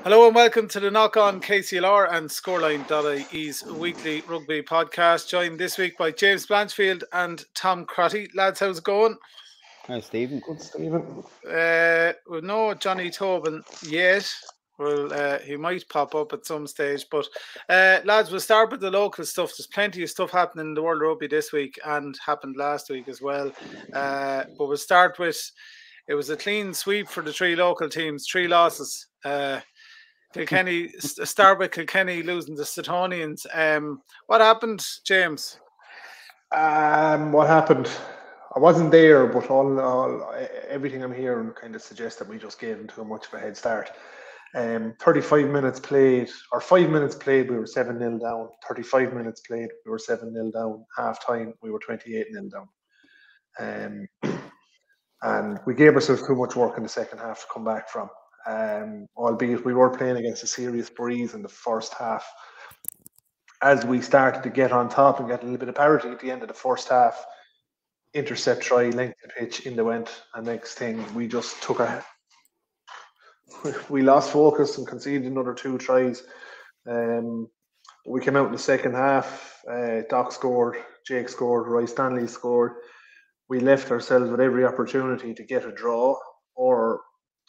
Hello and welcome to the Knock On KCLR and Scoreline.ie's weekly rugby podcast. Joined this week by James Blanchfield and Tom Crotty. Lads, how's it going? Hi, Stephen. Good, Stephen. With no Johnny Tobin yet. Well, he might pop up at some stage. But lads, we'll start with the local stuff. There's plenty of stuff happening in the world of rugby this week and happened last week as well. But we'll start with, it was a clean sweep for the three local teams, 3 losses. Kilkenny, start with Kilkenny losing the Suttonians. What happened, James? What happened? I wasn't there, but everything I'm hearing kind of suggests that we just gave them too much of a head start. 35 minutes played, or 5 minutes played, we were 7-0 down. 35 minutes played, we were 7-0 down. Half time, we were 28-0 down. And we gave ourselves too much work in the second half to come back from. Albeit we were playing against a serious breeze in the first half. As we started to get on top and get a little bit of parity at the end of the first half, intercept try, length of pitch, in the went, and next thing we just took we lost focus and conceded another 2 tries. We came out in the second half. Doc scored, Jake scored, Roy Stanley scored. We left ourselves with every opportunity to get a draw or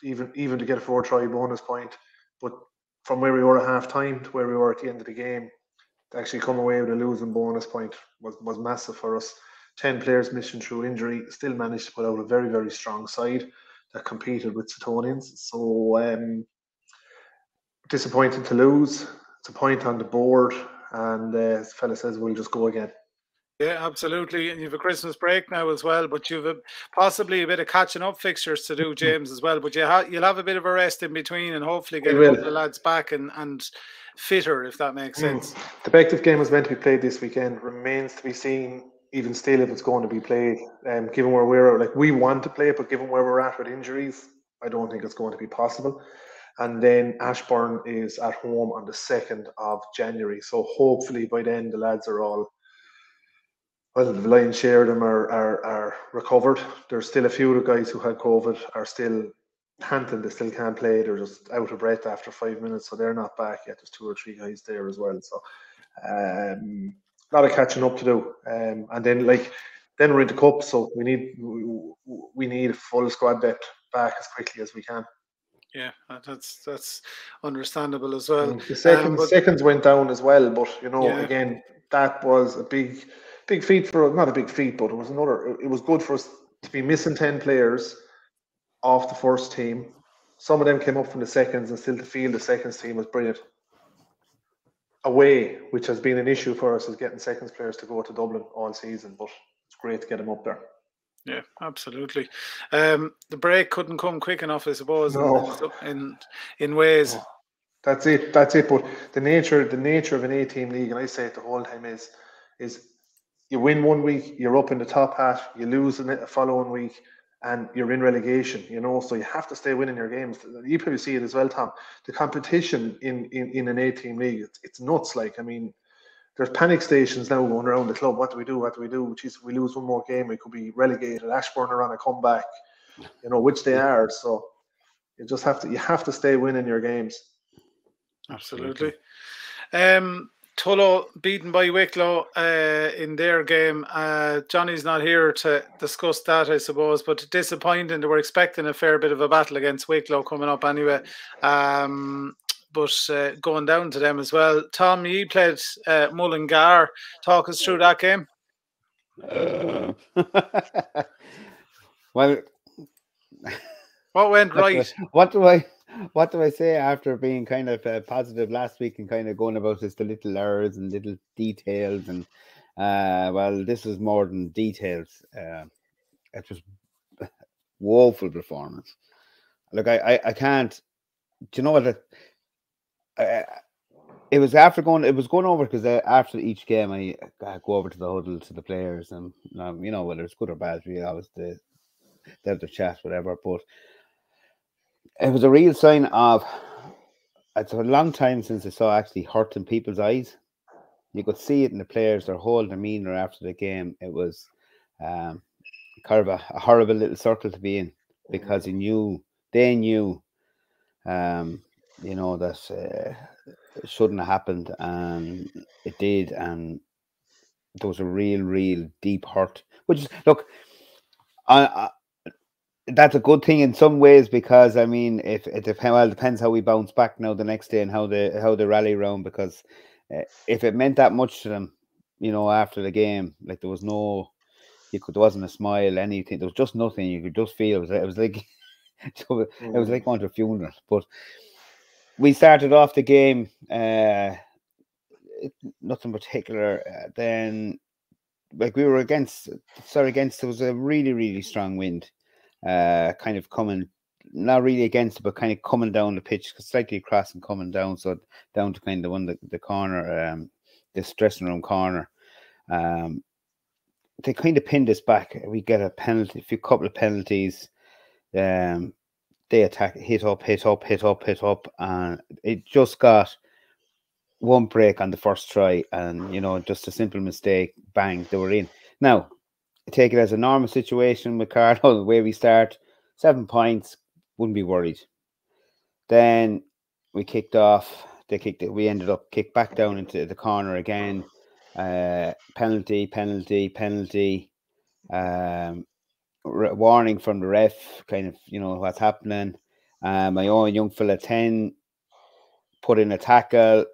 even to get a 4-try bonus point. But from where we were at half time to where we were at the end of the game, to actually come away with a losing bonus point was massive for us. 10 players missing through injury, still managed to put out a very, very strong side that competed with Suttonians. So disappointed to lose. It's a point on the board, and as the fella says, we'll just go again. Yeah, absolutely. And you have a Christmas break now as well, but you've possibly a bit of catching up fixtures to do, James, as well. But you'll have a bit of a rest in between and hopefully get a couple of lads back and fitter, if that makes sense. The Bective game was meant to be played this weekend. Remains to be seen, even still, if it's going to be played. Given where we're at, we want to play it, but given where we're at with injuries, I don't think it's going to be possible. And then Ashbourne is at home on the 2nd of January. So hopefully by then the lads are all, well, the lion's share of them are recovered. There's still a few of the guys who had COVID are still panting. They still can't play. They're just out of breath after 5 minutes, so they're not back yet. There's 2 or 3 guys there as well. So a lot of catching up to do. And then we're into cup, so we need a full squad depth back as quickly as we can. Yeah, that's understandable as well. The seconds went down as well, but again, that was a big feat for us. Not a big feat, but it was good for us to be missing 10 players off the first team. Some of them came up from the seconds, and still to feel the seconds team was brilliant. Away, which has been an issue for us, is getting seconds players to go to Dublin all season, but it's great to get them up there. Yeah, absolutely. The break couldn't come quick enough, I suppose. No. In ways. No. That's it. But the nature of an 8-team league, and I say it the whole time, is you win one week, you're up in the top half, you lose the following week, and you're in relegation. So you have to stay winning your games. You probably see it as well, Tom. The competition in an 8-team league, it's nuts. There's panic stations now going around the club. What do we do? Jeez, if we lose one more game, we could be relegated. Ashbourne are on a comeback, which they are. So you just have to stay winning your games. Absolutely. Tullow beaten by Wicklow in their game. Johnny's not here to discuss that, I suppose, but disappointing. They were expecting a fair bit of a battle against Wicklow coming up anyway. But going down to them as well. Tom, you played Mullingar. Talk us through that game. Well, what went right? What do I say after being kind of positive last week and kind of going about the little errors and little details? And well, this is more than details. It was woeful performance. Look, I can't. Do you know what? It was going over because after each game I go over to the huddle to the players, and whether it's good or bad, we always they have the chat, whatever. But it was a real sign of, it's a long time since I saw actually hurt in people's eyes. You could see it in the players, their whole demeanour after the game. It was kind of a horrible little circle to be in, because they knew you know, that it shouldn't have happened, and it did, and there was a real deep hurt. Which is, look, I that's a good thing in some ways, because I mean, if it depends how we bounce back now the next day and how they rally around. Because if it meant that much to them, you know, after the game, like there wasn't a smile, anything. There was just nothing. You could just feel it was like it was like going to a funeral. But we started off the game, nothing particular. Then, like, we were against. There was a really strong wind. Kind of coming, not really against it, but kind of coming down the pitch, slightly across and coming down, so down to kind of the corner, this dressing room corner. They kind of pinned us back. We get a penalty, a couple of penalties. They attack, hit up, and it just got one break on the first try, and you know, just a simple mistake, bang, they were in. Now, take it as a normal situation with Carlow, the way we start, 7 points, wouldn't be worried. Then we kicked off. We ended up kicked back down into the corner again. Penalty. Warning from the ref, kind of, you know, what's happening. My own young fella 10 put in a tackle,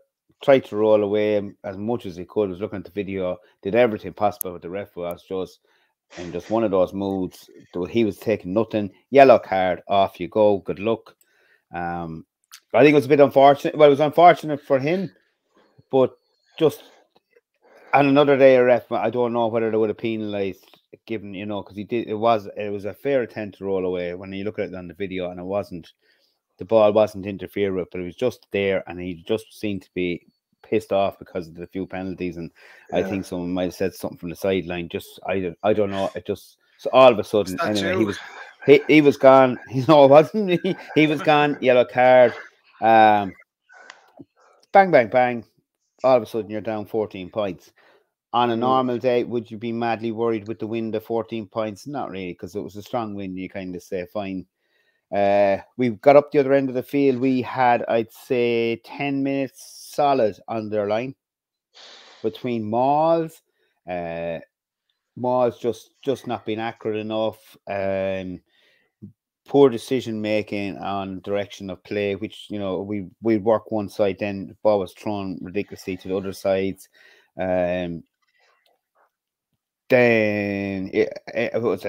tried to roll away as much as he could. Was looking at the video, did everything possible, but the ref was just one of those moods. He was taking nothing. Yellow card, off you go. Good luck. I think it was a bit unfortunate. Well, it was unfortunate for him, but just on another day, a ref, I don't know whether they would have penalised, given, you know, because he did. It was a fair attempt to roll away when you look at it on the video, and it wasn't. The ball wasn't interfered with, but it was just there, and he just seemed to be pissed off because of the few penalties. And yeah, I think someone might have said something from the sideline. Just I don't know. It just, so all of a sudden, anyway, he was gone. You know, wasn't he? He was gone. Yellow card. Bang. All of a sudden, you're down 14 points. On a normal day, would you be madly worried with the wind of 14 points? Not really, because it was a strong wind. You kind of say, fine. We got up the other end of the field. We had, I'd say, 10 minutes solid on their line between mauls. Mauls just not being accurate enough. Poor decision making on direction of play, which, you know, we work one side, then the ball was thrown ridiculously to the other sides. Then it was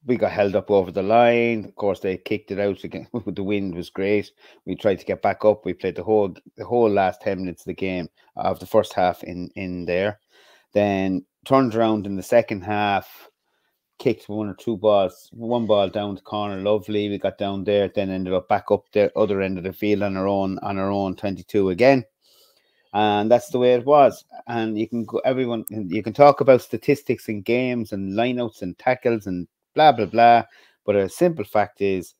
we got held up over the line. Of course, they kicked it out again. The wind was great. We tried to get back up. We played the whole last 10 minutes of the game, of the first half in there. Then turned around in the second half, kicked one ball down the corner. Lovely. We got down there. Then ended up back up the other end of the field on our own 22 again. And that's the way it was. And you can talk about statistics and games and lineouts and tackles and blah, blah, blah. But a simple fact is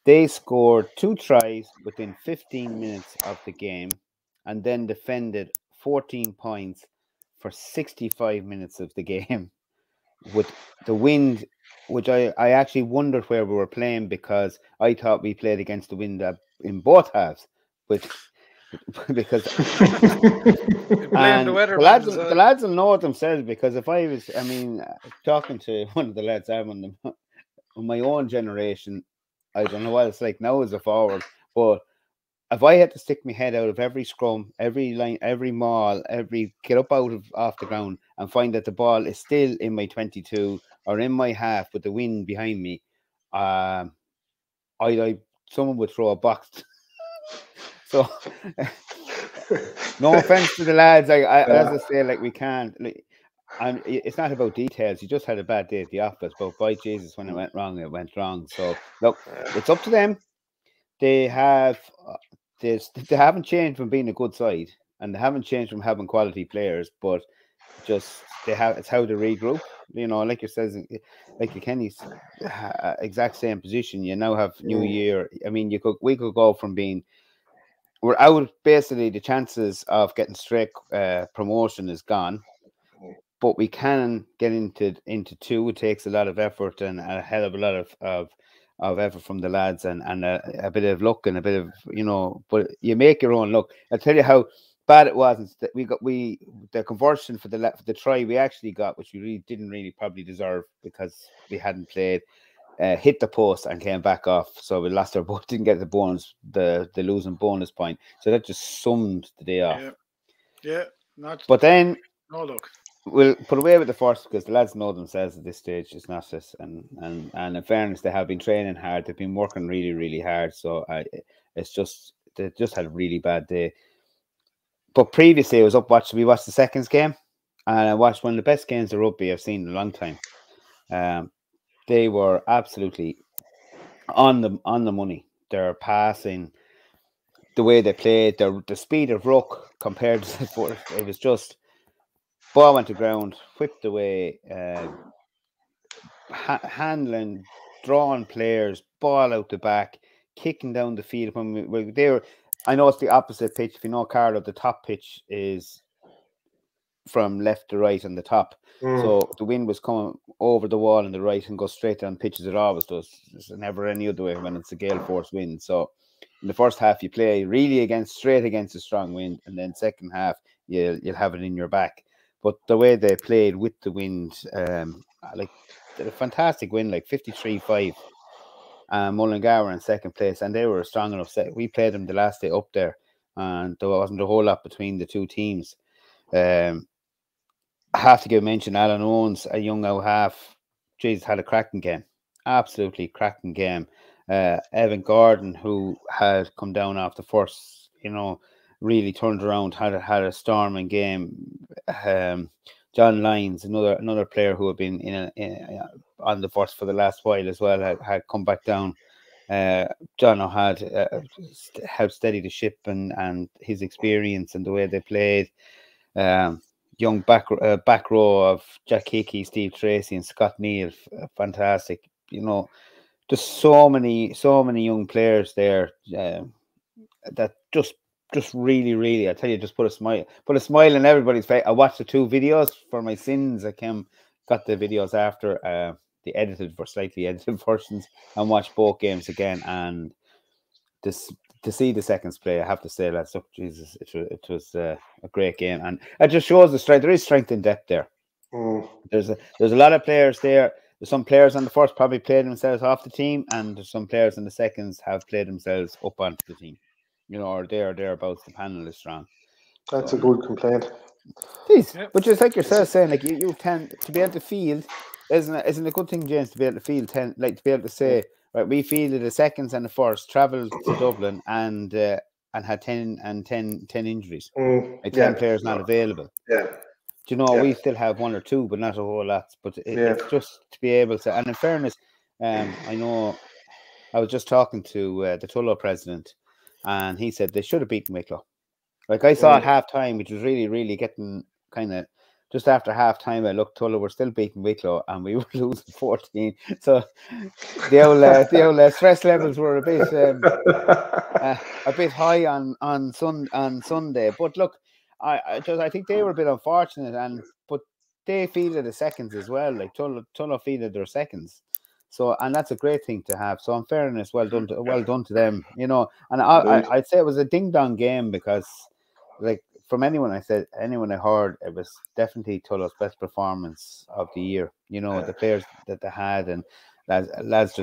they scored 2 tries within 15 minutes of the game and then defended 14 points for 65 minutes of the game with the wind, which I actually wondered where we were playing, because I thought we played against the wind in both halves. Because and the lads will know it themselves, because if I was, talking to one of the lads, I'm on my own generation, I don't know what it's like now as a forward, but if I had to stick my head out of every scrum, every line, every maul, every get up off the ground and find that the ball is still in my 22 or in my half with the wind behind me, someone would throw a box. So, no offense to the lads, as I say, like, we can't. And it's not about details. You just had a bad day at the office, but by Jesus, when it went wrong. So look, it's up to them. They haven't changed from being a good side, and they haven't changed from having quality players, but just it's how they regroup. You know, like it says, like Kilkenny's exact same position. You now have New Year. I mean, we could go from being, we're out, basically the chances of getting straight promotion is gone, but we can get into 2. It takes a lot of effort and a hell of a lot effort from the lads, and a bit of luck and a bit of, but you make your own luck. I'll tell you how bad it was. That the conversion for the try we actually got, which we really didn't probably deserve because we hadn't played, hit the post and came back off. So we lost our boat, didn't get the bonus, the losing bonus point. So that just summed the day off. Yeah. But then no luck. We'll put away with the first because the lads know themselves at this stage. It's not this, and in fairness, they have been training hard. They've been working really, really hard. So it's just they just had a really bad day. But previously, I was up watching. We watched the seconds game, and I watched one of the best games of rugby I've seen in a long time. They were absolutely on the money. Their passing, the way they played, the speed of ruck compared to the first, it was just. Ball went to ground, whipped away, handling, drawing players, ball out the back, kicking down the field. When they were, I know it's the opposite pitch. If you know Carlow, the top pitch is from left to right on the top. So the wind was coming over the wall on the right and goes straight down pitches. It always does. There's never any other way when it's a gale force wind. So in the first half, you play really straight against a strong wind, and then second half, you'll have it in your back. But the way they played with the wind, like a fantastic win, like 53-5. Mullingar were in second place, and they were a strong enough set. We played them the last day up there, and there wasn't a whole lot between the two teams. I have to give a mention, Alan Owens, a young out half, had a cracking game. Absolutely cracking game. Evan Gordon, who had come down off the first, really turned around, had a storming game. John Lyons, another player who had been on the first for the last while as well, had come back down. John had helped steady the ship and his experience and the way they played. Young back row of Jack Hickey, Steve Tracy, and Scott Neal, fantastic. Just so many young players there that just really, really, I tell you, just put a smile on everybody's face. I watched the two videos for my sins. I got the videos after the slightly edited versions, and watched both games again. And to see the seconds play, I have to say, lads, look, Jesus, it was a great game, and it just shows the strength. There is strength in depth there. There's a lot of players there. There's some players on the first probably played themselves off the team, and there's some players in the seconds have played themselves up onto the team. Or thereabouts. The panel is strong. That's a good complaint. Please, but just like yourself saying, like you tend to be able to field, isn't a good thing, James, to be able to field, to be able to say, right, we fielded the seconds and the first, travelled to Dublin and had 10 injuries. 10 players not available. Yeah. Do we still have one or two, but not a whole lot. But it's just to be able to, and in fairness, I know I was just talking to the Tullow president, and he said they should have beaten Wicklow. Like I saw at half time, which was really, really getting kind of just after half time. I looked, Tullow were still beating Wicklow, and we were losing 14. So the old stress levels were a bit high on Sunday. But look, I think they were a bit unfortunate, but they fielded the seconds as well. Like Tullow fielded their seconds. So, and that's a great thing to have. So, in fairness, well done to them. And I'd say it was a ding dong game because, like, from anyone I heard, it was definitely Tullow's best performance of the year. The players that they had, and lads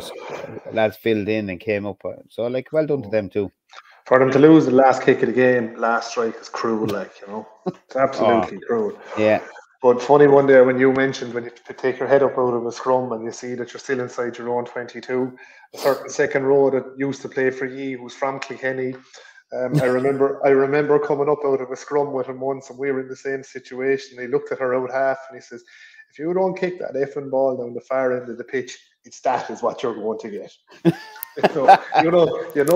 filled in and came up. So, like, well done to them too. For them to lose the last kick of the game, last strike, is cruel. It's absolutely cruel. Yeah. But funny one there when you mentioned when you take your head up out of a scrum and you see that you're still inside your own 22. A certain second row that used to play for ye, who's from Kilkenny. I remember coming up out of a scrum with him once, and we were in the same situation. He looked at our out half and he says, "If you don't kick that effing ball down the far end of the pitch, that is what you're going to get." So, you know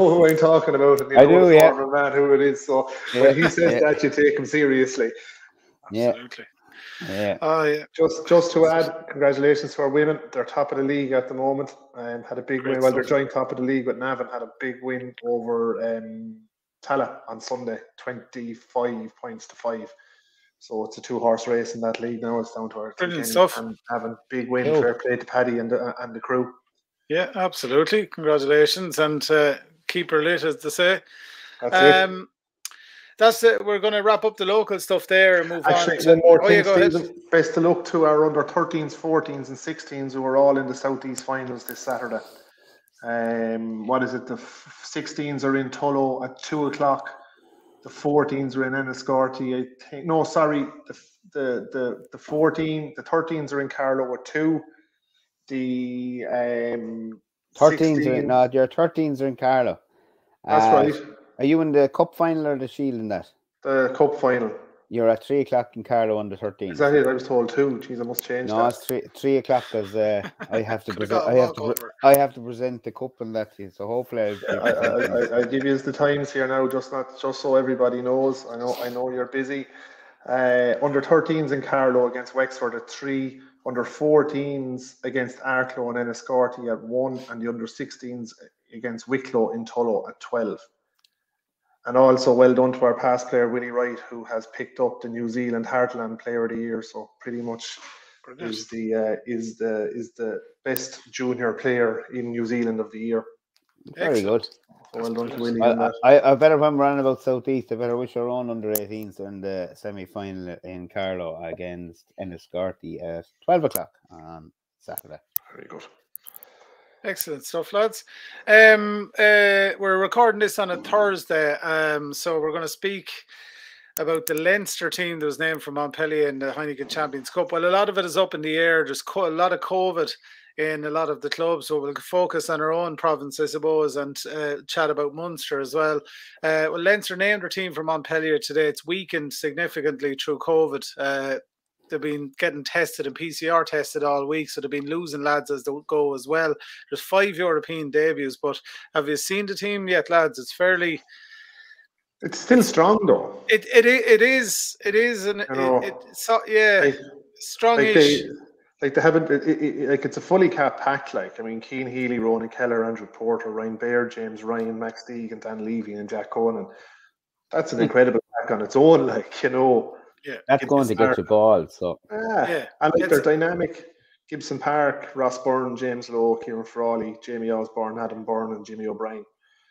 who I'm talking about, and the former man who it is. So when he says that, you take him seriously. Absolutely. Yeah. Just to add, congratulations to our women. They're top of the league at the moment, and had a big win. Well, they're joint top of the league with Navan. Had a big win over Tullow on Sunday, 25 points to 5. So it's a 2-horse race in that league now. It's down to our brilliant stuff. And having big win. Fair play to Paddy and the crew. Yeah, absolutely. Congratulations, and keep her lit, as they say. That's it. That's it. We're going to wrap up the local stuff there and move on to... one more thing, yeah, go ahead. Stephen. Best of luck to our under 13s, 14s, and 16s who are all in the Southeast finals this Saturday. What is it? The 16s are in Tullow at 2 o'clock. The 14s are in Enniscorthy. I think. No, sorry. The 13s are in Carlow at 2. The 13s are no, your 13s are in Carlow. That's right. Are you in the cup final or the shield in that? The cup final. You're at 3 o'clock in Carlow on the 13th. Is that it? I was told 2. Jeez, I must change that. No, it's 3 o'clock because I have to present. I have to present the cup and that. So hopefully, I'll give you the times here now, just so everybody knows. I know you're busy. Under 13s in Carlow against Wexford at 3. Under 14s against Arklow and Enniscorthy at 1, and the under 16s against Wicklow in Tullow at 12. And also well done to our past player Willie Wright, who has picked up the New Zealand Heartland Player of the Year. So pretty much is the best junior player in New Zealand of the year. Very good. So well done to Willie. I better, when we're on about Southeast, I better wish our own under 18s in the semi-final in Carlow against Enniscorthy at 12 o'clock on Saturday. Very good. Excellent stuff, lads. We're recording this on a Thursday, so we're going to speak about the Leinster team that was named for Montpellier in the Heineken Champions Cup. Well, a lot of it is up in the air. There's a lot of COVID in a lot of the clubs, so we'll focus on our own province, I suppose, and chat about Munster as well. Well, Leinster named their team for Montpellier today. It's weakened significantly through COVID. They've been getting tested and PCR tested all week, so they've been losing lads as they go as well. There's 5 European debuts, but have you seen the team yet, lads? It's fairly... It's still strong, though. It is, strongish. They haven't. It's a fully capped pack. Like, I mean, Keane Healy, Ronan Keller, Andrew Porter, Ryan Baird, James Ryan, Max Deegan, Dan Levy, and Jack Conan. That's an incredible pack on its own. Like, you know. Yeah, that's going to get you balls. So and like they're dynamic. Gibson Park, Ross Byrne, James Lowe, Kieran Frawley, Jamie Osborne, Adam Byrne, and Jimmy O'Brien.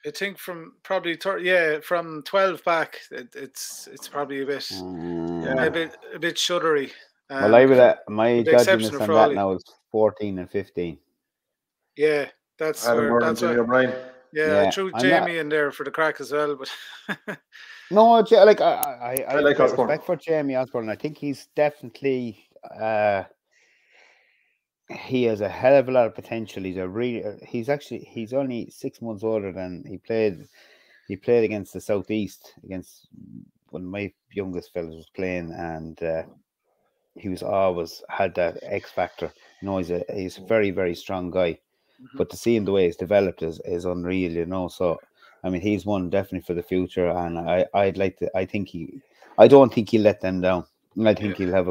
I think from probably from 12 back, it's probably a bit shuddery. Well, I would my judgment on that now is 14 and 15. Yeah, that's Adam Byrne and Jimmy O'Brien. Yeah, I threw Jamie in there for the crack as well, but. No, like I like respect for Jamie Osborne. I think he's definitely he has a hell of a lot of potential. He's only 6 months older than he played against the Southeast, against when my youngest fellas was playing, and he was always had that X factor. You know, he's a very, very strong guy. But to see him the way he's developed is unreal, you know. So I mean, he's one definitely for the future, and I don't think he'll let them down. I think he'll have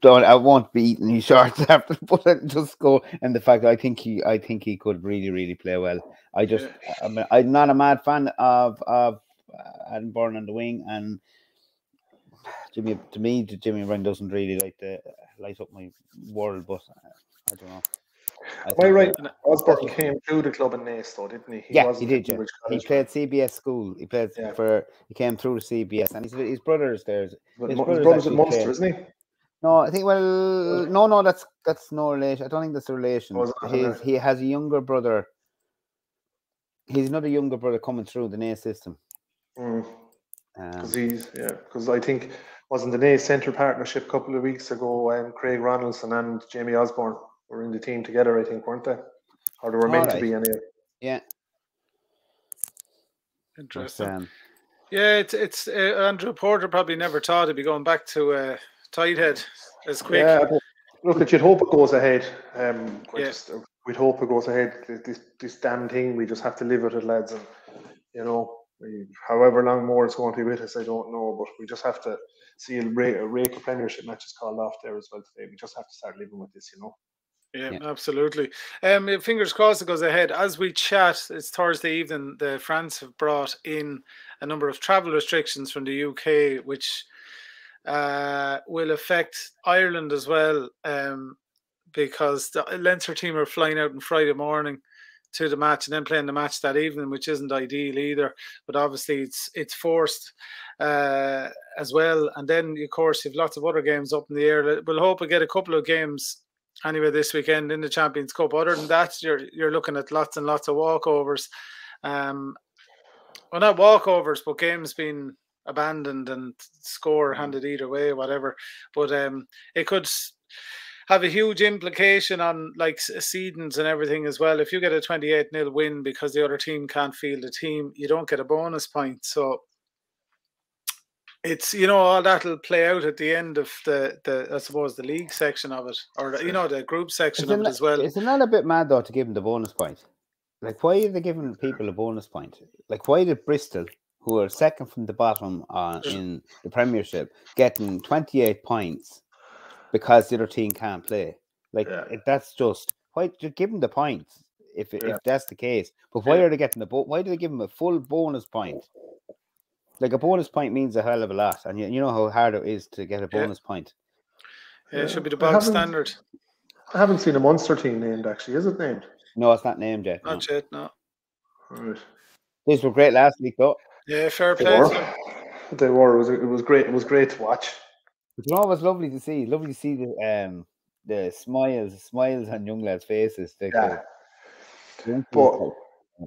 I won't be eating his shorts after, but just go. And the fact that I think he could really, really play well. I mean, I'm not a mad fan of Adam Byrne on the wing, and Jimmy Ryan doesn't really light up my world, but I don't know. Am I right? Osborne came through the club in Naas, though, didn't he? He did. Yeah. He played CBS school. He played he came through the CBS, and his brother is there. His brother's at Munster, isn't he? No, I think. Well, no, that's no relation. I don't think that's a relation. He has a younger brother. He's another younger brother coming through the Naas system. Because I think wasn't the Naas Centre partnership a couple of weeks ago. Craig Ronaldson and Jamie Osborne were in the team together, I think, weren't they? Or they were meant to be anyway. Yeah. Interesting. It's Andrew Porter probably never thought he'd be going back to Tighthead as quick. Yeah, look, you'd hope it goes ahead. We'd hope it goes ahead. This damn thing, we just have to live with it, lads. And you know, however long more it's going to be with us, I don't know. But we just have to see a rake of Premiership matches called off there as well today. We just have to start living with this, you know. Yeah, absolutely. Fingers crossed it goes ahead. As we chat, it's Thursday evening. France have brought in a number of travel restrictions from the UK, which will affect Ireland as well. because the Leinster team are flying out on Friday morning to the match and then playing the match that evening, which isn't ideal either. But obviously it's forced as well. And then, of course, you've lots of other games up in the air. We'll hope we get a couple of games anyway this weekend in the Champions Cup. Other than that, you're looking at lots and lots of walkovers. Well, not walkovers, but games being abandoned and score handed either way, whatever. But it could have a huge implication on like seedings and everything as well. If you get a 28-0 win because the other team can't field a team, you don't get a bonus point. So it's, all that'll play out at the end of the I suppose the league section of it, or the group section of it as well. Isn't that a bit mad though to give them the bonus point? Like, why are they giving people a bonus point? Like, why did Bristol, who are second from the bottom in the Premiership, getting 28 points because the other team can't play? Like, that's just, why give them the points if that's the case? But why are they getting why do they give them a full bonus point? Like, a bonus point means a hell of a lot, and you know how hard it is to get a bonus point. Yeah, it should be the bog standard. I haven't seen a Munster team named, actually. Is it named? No, it's not named yet. Not yet, no. Right. These were great last week, though. Yeah, fair play. They were. It was great. It was great to watch. But it was lovely to see. Lovely to see the smiles on young lads' faces. But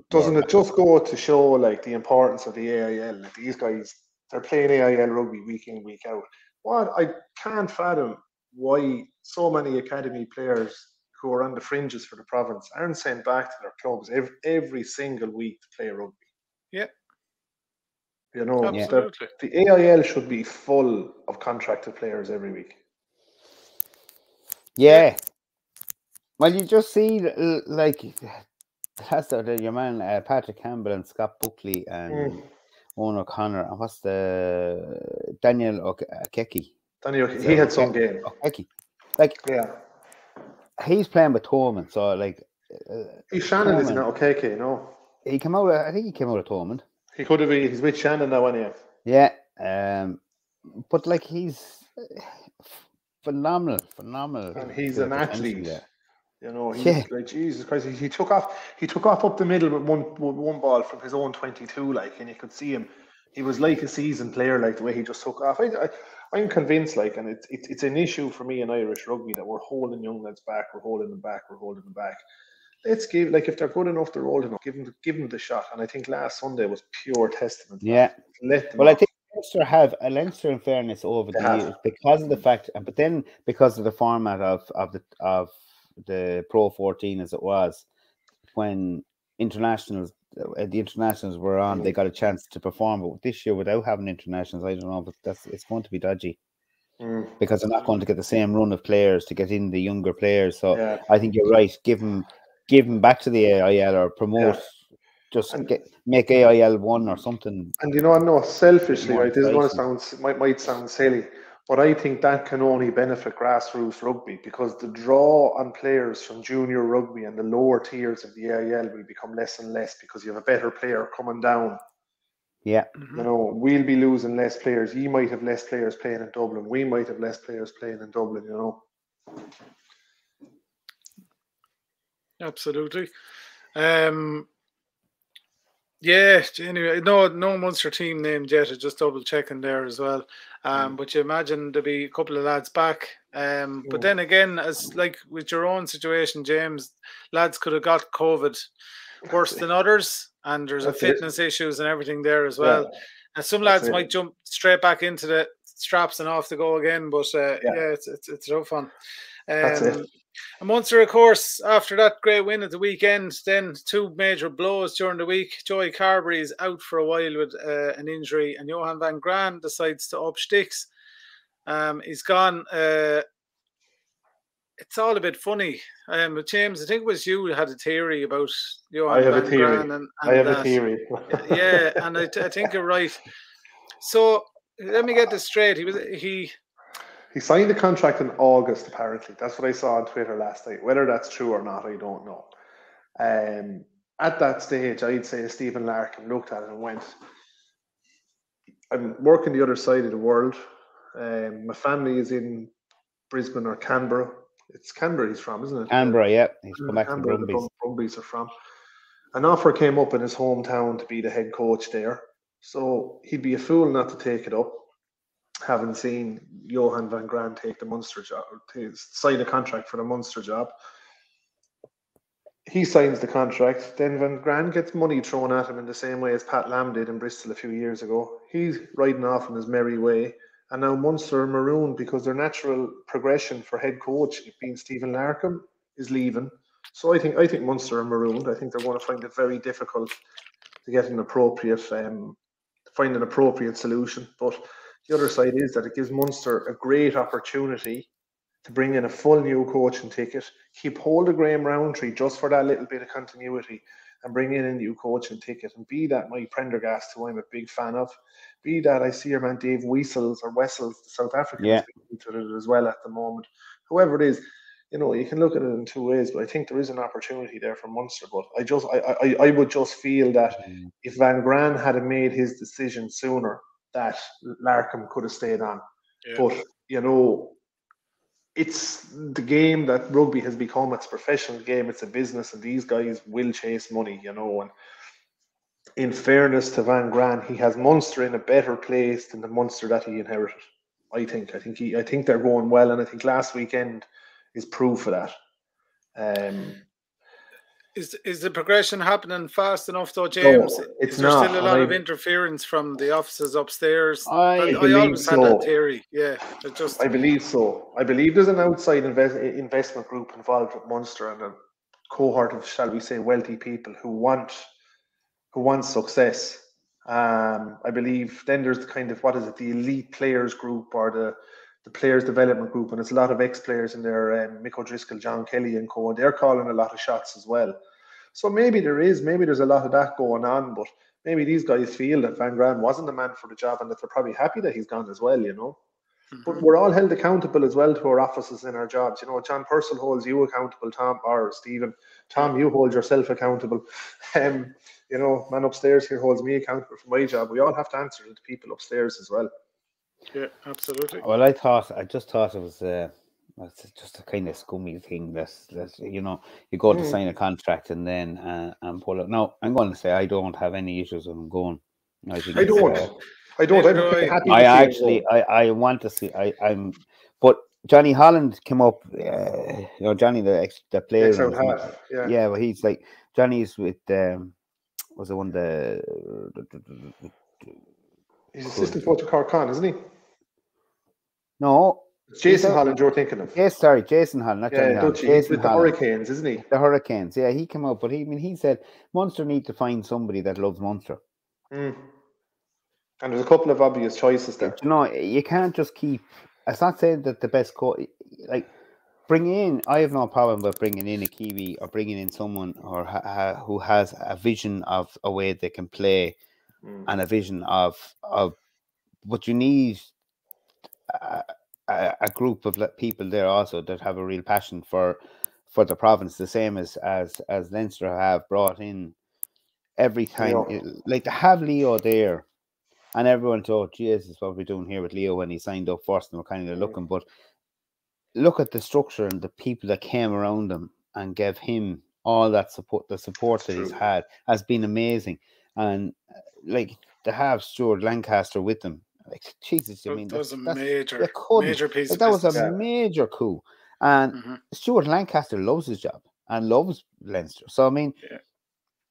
doesn't it just go to show like the importance of the AIL? Like, these guys, they're playing AIL rugby week in, week out. What I can't fathom why so many academy players who are on the fringes for the province aren't sent back to their clubs every single week to play rugby. Yeah. Absolutely. The AIL should be full of contracted players every week. Yeah. Well, you just see, like, that's your man, Patrick Campbell and Scott Buckley and Owen O'Connor. And what's the Daniel Okeke? He had some game. Okeke. Like, he's playing with Thomond, so like. Shannon is not Okeke, no. He came out. I think he came out of Thomond. He could have been. He's with Shannon now, anyway. Yeah, but like, he's phenomenal. And he's an athlete. He's like, Jesus Christ. He took off up the middle with one ball from his own 22, like, and you could see him. He was like a seasoned player, like the way he just took off. I'm convinced, like, and it's an issue for me in Irish rugby that we're holding young lads back. We're holding them back. Let's give, like, if they're good enough, they're old enough, give them the shot. And I think last Sunday was pure testament. Yeah. Well, I think Leinster, in fairness, over the years, because of the fact, but then because of the format of the Pro 14 as it was, when the internationals were on, they got a chance to perform. But this year, without having internationals, I don't know, but it's going to be dodgy. Because they're not going to get the same run of players to get in the younger players. So I think you're right. Give them back to the AIL or promote. Just make AIL one or something. And I know selfishly, right? This is going to might sound silly, but I think that can only benefit grassroots rugby, because the draw on players from junior rugby and the lower tiers of the AIL will become less and less, because you have a better player coming down. Yeah. We'll be losing less players. You might have less players playing in Dublin. We might have less players playing in Dublin, Absolutely. Anyway, no Munster team named yet. I just double checking there as well. But you imagine there'll be a couple of lads back. But then again, as like with your own situation, James, lads could have got COVID worse than others, and there's fitness issues and everything there as well. And some lads might jump straight back into the straps and off to go again. But it's a tough one. That's it. And Munster, of course, after that great win at the weekend, then two major blows during the week. Joey Carberry is out for a while with an injury, and Johann Van Graan decides to up sticks. He's gone. It's all a bit funny. But James, I think it was you who had a theory about Johann Van Graan. I have a theory. Yeah, and I think you're right. So let me get this straight. He signed the contract in August, apparently. That's what I saw on Twitter last night. Whether that's true or not, I don't know. At that stage, I'd say Stephen Larkin looked at it and went, I'm working the other side of the world. My family is in Brisbane or Canberra. It's Canberra he's from, isn't it? Canberra, yeah. He's come back Canberra, to the Brumbies are from. An offer came up in his hometown to be the head coach there. So he'd be a fool not to take it up, having seen Johann Van Graan take the Munster job, sign a contract for the Munster job. He signs the contract, then Van Graan gets money thrown at him in the same way as Pat Lam did in Bristol a few years ago. He's riding off in his merry way, and now Munster are marooned because their natural progression for head coach, being Stephen Larkham, is leaving. So I think Munster are marooned. I think they're going to find it very difficult to get an appropriate, find an appropriate solution. But the other side is that it gives Munster a great opportunity to bring in a full new coaching ticket, keep hold of Graham Roundtree just for that little bit of continuity, and bring in a new coaching ticket. And be that Mike Prendergast, who I'm a big fan of, be that I see your man Dave Wessels, the South African, to it as well at the moment. Whoever it is, you know, you can look at it in two ways, but I think there is an opportunity there for Munster. But I would just feel that if Van Graan had made his decision sooner, that Larkham could have stayed on. Yeah. But, you know, it's the game that rugby has become. It's a professional game. It's a business, and these guys will chase money, you know. And in fairness to Van Graan, he has Munster in a better place than the Munster that he inherited. I think they're going well, and I think last weekend is proof of that. Is the progression happening fast enough though, James? No, it's is there not. Still a lot of interference from the offices upstairs? I always had that theory. Yeah, I believe so. I believe there's an outside investment group involved with Munster and a cohort of, shall we say, wealthy people who want success. I believe then there's the kind of, the elite players group or the players development group, and it's a lot of ex-players in there, Mick O'Driscoll, John Kelly and co, and they're calling a lot of shots as well. So maybe there's a lot of that going on, but maybe these guys feel that Van Graan wasn't the man for the job and that they're probably happy that he's gone as well, you know. But we're all held accountable as well to our offices in our jobs. You know, John Purcell holds you accountable, Tom, or Stephen. Tom, you hold yourself accountable. You know, man upstairs here holds me accountable for my job. We all have to answer to the people upstairs as well. Yeah, absolutely. Well, I just thought it was just a kind of scummy thing that you know, you go to sign a contract and then and pull it. Now, I'm going to say I don't have any issues with him going. I want to see. But Johnny Holland came up. You know, Johnny the player. Yeah, but he's like Johnny's with was the one he's assistant coach of Cork Con, isn't he? No, it's Jason Holland you're thinking of. Yes, sorry, Jason Holland, not Johnny Holland. He's with the Hurricanes, isn't he? The Hurricanes, yeah, he came up, but he said Munster need to find somebody that loves Munster. And there's a couple of obvious choices there. You know, you can't just keep. It's not saying that the best coach, like bringing in. I have no problem with bringing in a Kiwi or bringing in someone or who has a vision of a way they can play and a vision of. But you need a group of people there also that have a real passion for the province, the same as Leinster have brought in every time. Yeah. Like to have Leo there, and everyone thought, Jesus, what we're doing here with Leo when he signed up first, and we're kind of looking, but look at the structure and the people that came around him and gave him all that support. The support that he's had has been amazing, and like to have Stuart Lancaster with them. Like Jesus, I mean that was a major piece. Like, that was a major coup, and Stuart Lancaster loves his job and loves Leinster. So I mean,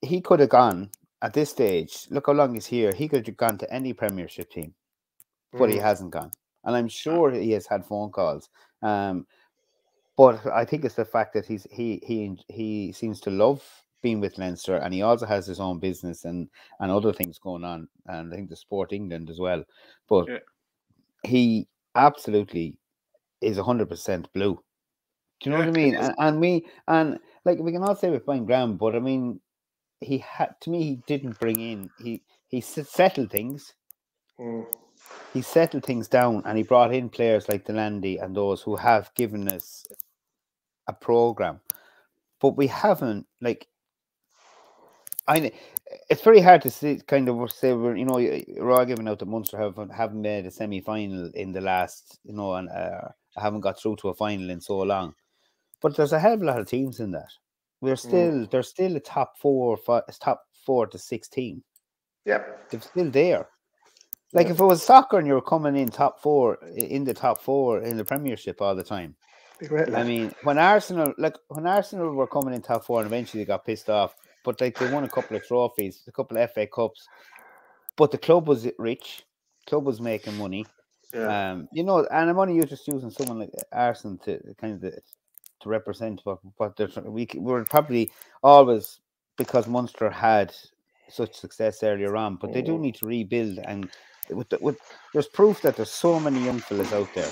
he could have gone at this stage. Look how long he's here. He could have gone to any Premiership team, but he hasn't gone. And I'm sure he has had phone calls. But I think it's the fact that he seems to love being with Leinster, and he also has his own business and other things going on, and I think the Sport England as well. But he absolutely is 100% blue. Do you know what I mean? And like we can all say with Van Graan, but I mean, he didn't bring in. He settled things. He settled things down, and he brought in players like Delandy and those who have given us a program. But we haven't, like, it's very hard to say we're, you know, we're all giving out that Munster haven't made a semi-final in the last, you know, and haven't got through to a final in so long. But there's a hell of a lot of teams in that. There's still a top 4 to 6 team. Yep. They're still there. Like if it was soccer and you were coming in top 4 in the Premiership all the time. Great, I mean, when Arsenal were coming in top 4 and eventually they got pissed off, but like they won a couple of trophies, a couple of FA Cups, but the club was rich, club was making money. Yeah. You know, and I'm only just using someone like Arsenal to kind of to represent what we were probably always, because Munster had such success earlier on, but they do need to rebuild. And there's proof that there's so many young fellas out there,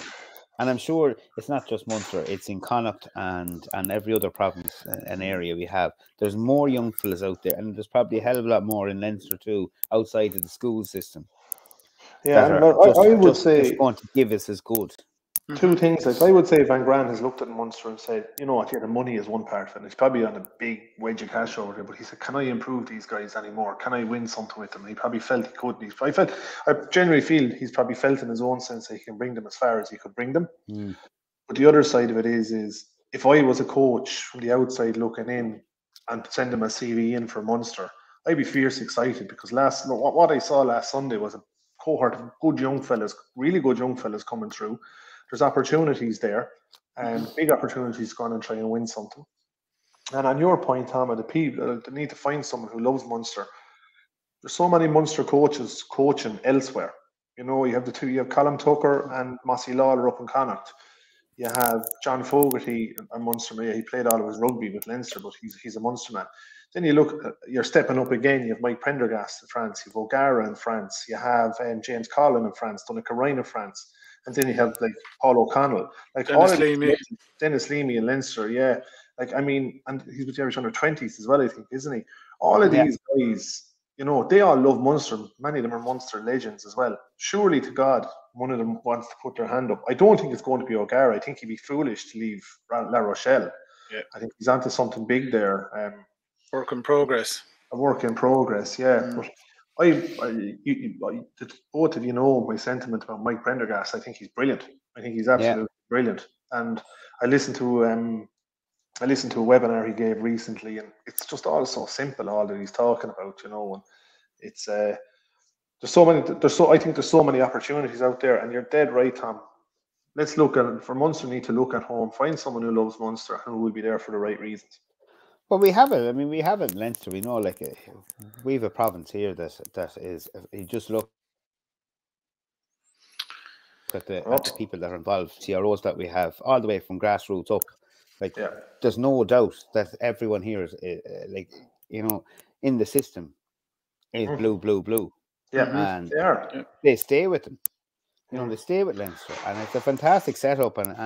and I'm sure it's not just Munster; it's in Connacht and every other province and area we have. There's more young fellas out there, and there's probably a hell of a lot more in Leinster too, outside of the school system. Yeah, and I would say just going to give us as good. Two things. Like I would say, Van Graan has looked at Munster and said, you know what, the money is one part of it. And he's probably on a big wedge of cash over there. But he said, can I improve these guys anymore? Can I win something with them? And he probably felt he could. I generally feel he's probably felt in his own sense that he can bring them as far as he could bring them. But the other side of it is if I was a coach from the outside looking in and send him a CV in for Munster, I'd be fierce excited, because what I saw last Sunday was a cohort of good young fellas, really good young fellas coming through. There's opportunities there, and big opportunities to go on and try and win something. And on your point, Tom, the people they need to find someone who loves Munster. There's so many Munster coaches coaching elsewhere. You know, you have Colin Tucker and Mossy Lawler up in Connacht. You have John Fogarty and Munster. He played all of his rugby with Leinster, but he's a Munster man. Then you look, you're stepping up again. You have Mike Prendergast in France. You have O'Gara in France. You have James Collin in France. Donncha Ryan in France. And then you have like Paul O'Connell, like Dennis Leamy in Leinster, yeah. Like I mean, and he's with the Irish under-20s as well, I think, isn't he? All of these guys, you know, they all love Munster. Many of them are Munster legends as well. Surely to God, one of them wants to put their hand up. I don't think it's going to be O'Gara. I think he'd be foolish to leave La Rochelle. Yeah. I think he's onto something big there. Work in progress. A work in progress, yeah. But both of you know my sentiment about Mike Prendergast. I think he's brilliant. I think he's absolutely brilliant. And I listened to a webinar he gave recently, and it's just all so simple, all that he's talking about, you know. And it's I think there's so many opportunities out there, and you're dead right, Tom. Let's look at for Munster. Need to look at home, find someone who loves Munster and who will be there for the right reasons. Well, we have it. I mean, we have it in Leinster. We know, like, we have a province here that is. You just look at the people that are involved, CROs that we have, all the way from grassroots up. Like, there's no doubt that everyone here is, like, you know, in the system is blue. Yeah, and they stay with them. You know, they stay with Leinster, and it's a fantastic setup, and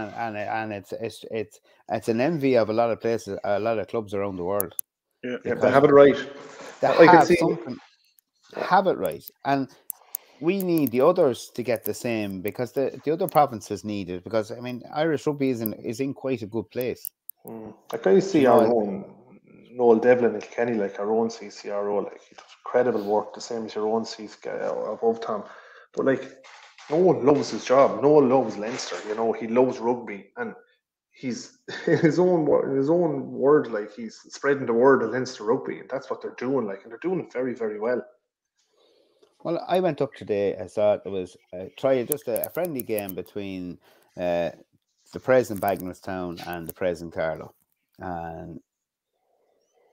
it's an envy of a lot of places, a lot of clubs around the world. Yeah, they have it right. Have it right, and we need the others to get the same, because the other provinces need it. Because I mean, Irish rugby is in quite a good place. Like I see our own Noel Devlin in Kilkenny, like our own CCRO, like he does incredible work, the same as your own CCRO above Tom, but like. Noel loves his job. Noel loves Leinster. You know, he loves rugby, and he's in his own word, like he's spreading the word of Leinster rugby, and that's what they're doing. Like, and they're doing it very, very well. Well, I went up today. I thought it was just a friendly game between the Prez in Bagenalstown and the Prez in Carlow, and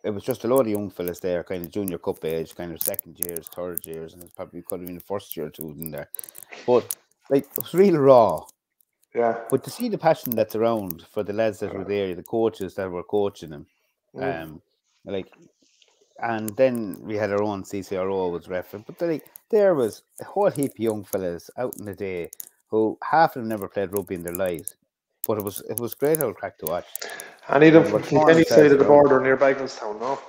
it was just a load of young fellas there, kind of junior cup age, kind of second years, third years, and it probably could have been the first year or two in there. But like, it was real raw. Yeah. But to see the passion that's around for the lads that were there, the coaches that were coaching them, like, and then we had our own CCRO was refereeing. But like, there was a whole heap of young fellas out in the day who half of them never played rugby in their lives. But it was great old crack to watch. Any of them from the Kilkenny side of the border near Bagenalstown, no?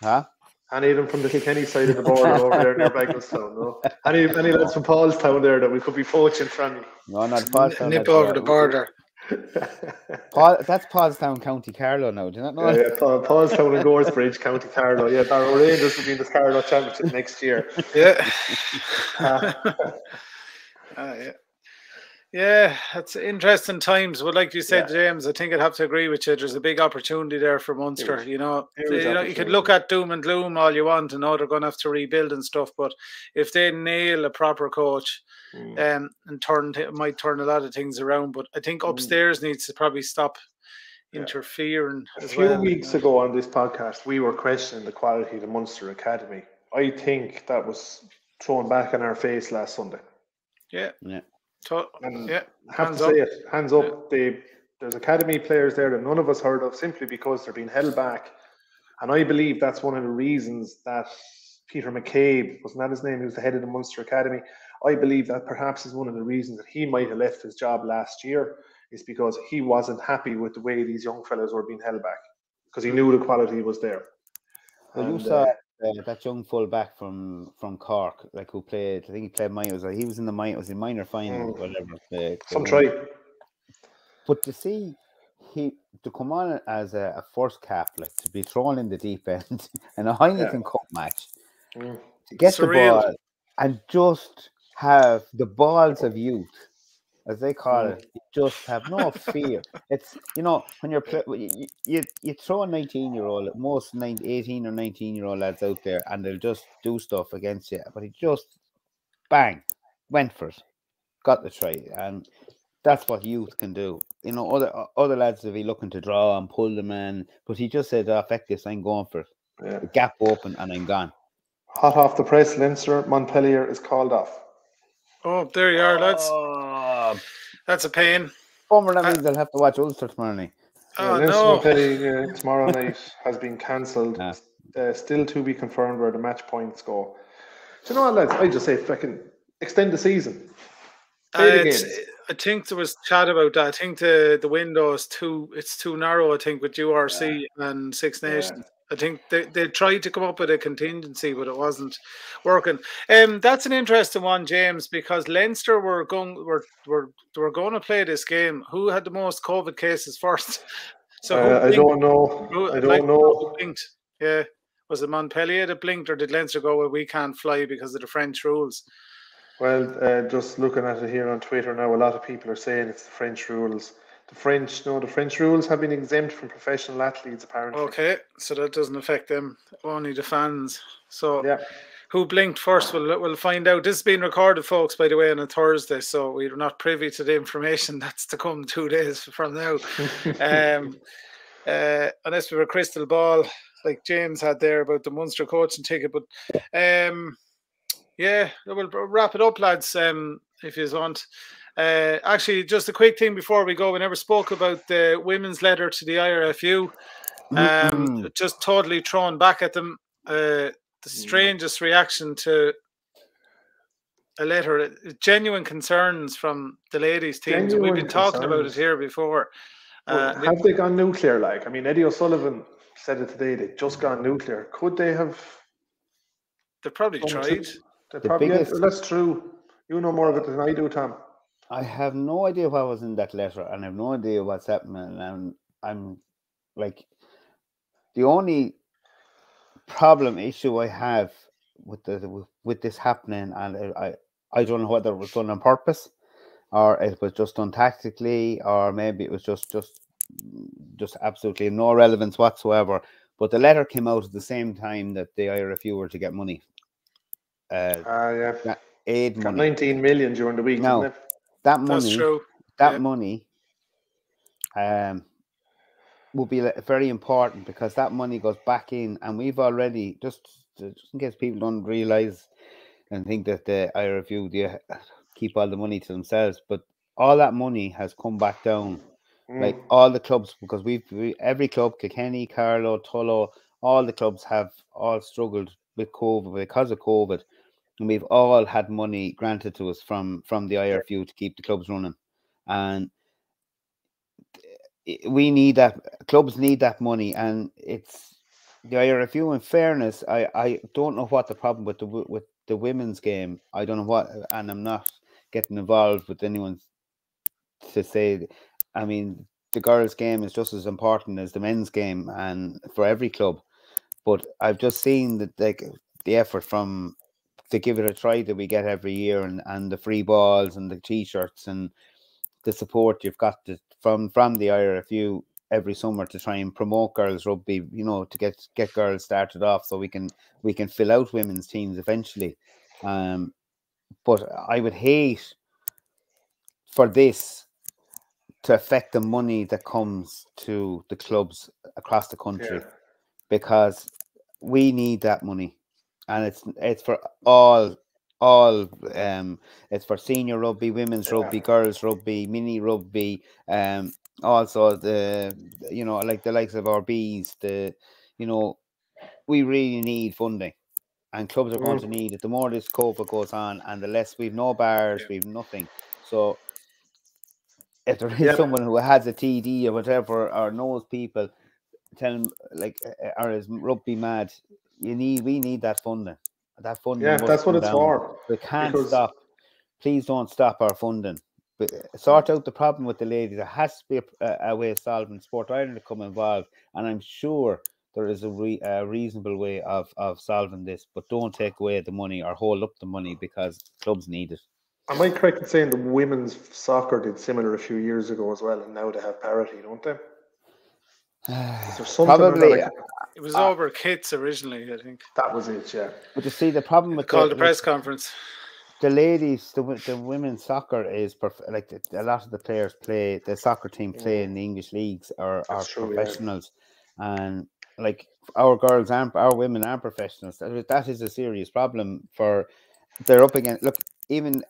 Huh? Any of them from the Kilkenny side of the border over there near Bagenalstown, no? Any lads from Paulstown there that we could be poaching from? No, not Paulstown. Nip over the border. That's Paulstown, County Carlow now, do you not know? Yeah, Paulstown and Goresbridge, County Carlow. Yeah, Barrow Rangers will be in the Carlow Championship next year. Yeah. Yeah. Yeah, it's interesting times. But like you said, James, I think I'd have to agree with you. There's a big opportunity there for Munster. Huge. You know, Huge you could look at doom and gloom all you want, and know they're going to have to rebuild and stuff. But if they nail a proper coach, and might turn a lot of things around. But I think upstairs needs to probably stop interfering as well. A few weeks ago on this podcast, we were questioning the quality of the Munster Academy. I think that was thrown back in our face last Sunday. Yeah. And have to say it, hands up. There's academy players there that none of us heard of simply because they're being held back. And I believe that's one of the reasons that Peter McCabe, wasn't that his name, who's the head of the Munster Academy, I believe that perhaps is one of the reasons that he might have left his job last year, is because he wasn't happy with the way these young fellas were being held back, because he knew the quality was there. Well, you saw that young full-back from Cork, like who played, I think he played minor, he was in the minor final, whatever. Some try. But to see to come on as a first cap, like to be thrown in the deep end in a Heineken Cup match, to get the ball and just have the balls of youth, as they call it, you just have no fear. It's, you know, when you're you throw a 19-year-old, most 18 or 19-year-old lads out there, and they'll just do stuff against you, but he just bang went for it, got the try, and that's what youth can do. You know, other lads will be looking to draw and pull them in, but he just said, "Affect this, I'm going for it." The gap open and I'm gone. Hot off the press, Leinster, Montpellier is called off. Oh, there you are, lads. That's a pain. Bummer, that means they'll have to watch Ulster tomorrow night. Leinster Montpellier tomorrow night has been cancelled. Still to be confirmed where the match points go. Do you know what, lads? I just say fucking extend the season. I think there was chat about that. I think the window is too narrow, I think, with URC and Six Nations. I think they tried to come up with a contingency, but it wasn't working. That's an interesting one, James, because Leinster were going to play this game. Who had the most COVID cases first? So I don't know. I don't know. Blinked? Yeah, was it Montpellier that blinked, or did Leinster go, "Well, we can't fly because of the French rules"? Well, just looking at it here on Twitter now, a lot of people are saying it's the French rules. The French rules have been exempt from professional athletes, apparently. Okay, so that doesn't affect them, only the fans. So who blinked first? We'll find out. This is being recorded, folks, by the way, on a Thursday, so we're not privy to the information that's to come 2 days from now. Unless we have a crystal ball, like James had there about the Munster coaching ticket. But we'll wrap it up, lads, if you want. Actually, just a quick thing before we go. We never spoke about the women's letter to the IRFU. Just totally thrown back at them. The strangest reaction to a letter. Genuine concerns from the ladies' teams. We've been talking about it here before. Have they gone nuclear? Like, I mean, Eddie O'Sullivan said it today. They've just gone nuclear. Could they have? They probably tried. That's true. You know more of it than I do, Tom. I have no idea what was in that letter, and I have no idea what's happening. And I'm like, the only issue I have with this happening, and I don't know whether it was done on purpose, or it was just done tactically, or maybe it was just absolutely no relevance whatsoever. But the letter came out at the same time that the IRFU were to get money. Aid money. 19 million during the week. Now, isn't it? that money, that's true. Money, will be very important, because that money goes back in, and we've already, just in case people don't realize and think that the IRFU they keep all the money to themselves, but all that money has come back down. Like all the clubs, because every club, Kilkenny, Carlow, Tullow, all the clubs have all struggled with COVID, because of COVID. And we've all had money granted to us from the IRFU to keep the clubs running. And we need that. Clubs need that money. And it's the IRFU, in fairness, I don't know what the problem with the women's game. I don't know what, and I'm not getting involved with anyone to say. I mean, the girls' game is just as important as the men's game, and for every club. But I've just seen that, like, the effort to give it a try that we get every year, and the free balls and the t-shirts, and the support you've got from the IRFU every summer to try and promote girls rugby, you know, to get girls started off, so we can fill out women's teams eventually. But I would hate for this to affect the money that comes to the clubs across the country, because we need that money, and it's for all it's for senior rugby, women's rugby, girls rugby, mini rugby, also the, you know, like the likes of our bees, you know, we really need funding, and clubs are going to need it. The more this COVID goes on, and the less we've no bars, we've nothing. So if there is someone who has a TD or whatever, or knows people, tell them, like, or is rugby mad, we need that funding. That funding must that's what come it's down. for. We can't stop. Please don't stop our funding. But sort out the problem with the ladies. There has to be a way of solving. Sport Ireland to come involved, and I'm sure there is a reasonable way of solving this. But don't take away the money or hold up the money, because clubs need it. Am I correct in saying the women's soccer did similar a few years ago as well, and now they have parity, don't they? Probably. It was over kits originally, I think. That was it, yeah. But you see, the problem with the press conference. The ladies, the women's soccer is like a lot of the players play. The soccer team play in the English leagues or are professionals, and like our women aren't professionals. That is a serious problem for. They're up against. Look, even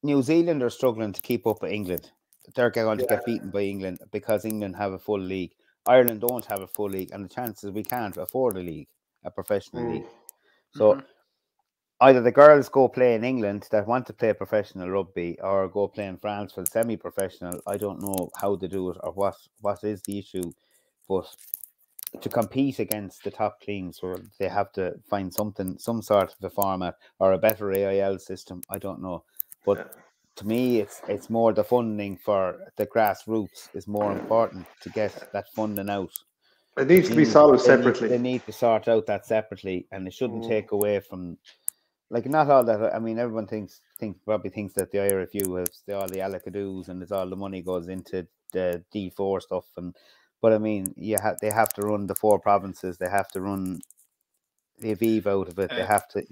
New Zealand are struggling to keep up with England. They're going to get beaten by England because England have a full league. Ireland don't have a full league, and the chances we can't afford a professional league. So either the girls go play in England that want to play professional rugby, or go play in France for the semi-professional. I don't know how they do it or what is the issue, but to compete against the top teams, where they have to find some sort of a format or a better AIL system. I don't know, but to me, it's more the funding for the grassroots is more important to get that funding out. It needs to be solved separately. They need to sort out that separately, and they shouldn't take away from, like, not all that. I mean, everyone probably thinks that the IRFU has all the alacadoos and all the money goes into the D4 stuff, but I mean, they have to run the 4 provinces. They have to run the Aviv out of it. They have to,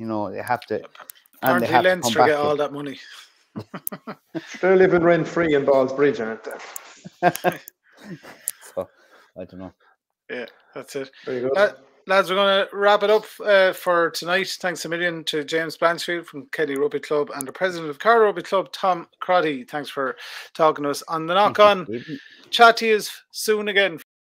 and they have Leinster to come back get all that money. They're living rent free in Balls Bridge, aren't they? So I don't know. Yeah, that's it. Very good. Lads, we're going to wrap it up for tonight. Thanks a million to James Blanchfield from Kilkenny Rugby Club and the president of Carlow Rugby Club, Tom Crotty. Thanks for talking to us on the knock-on. Chat to you soon again.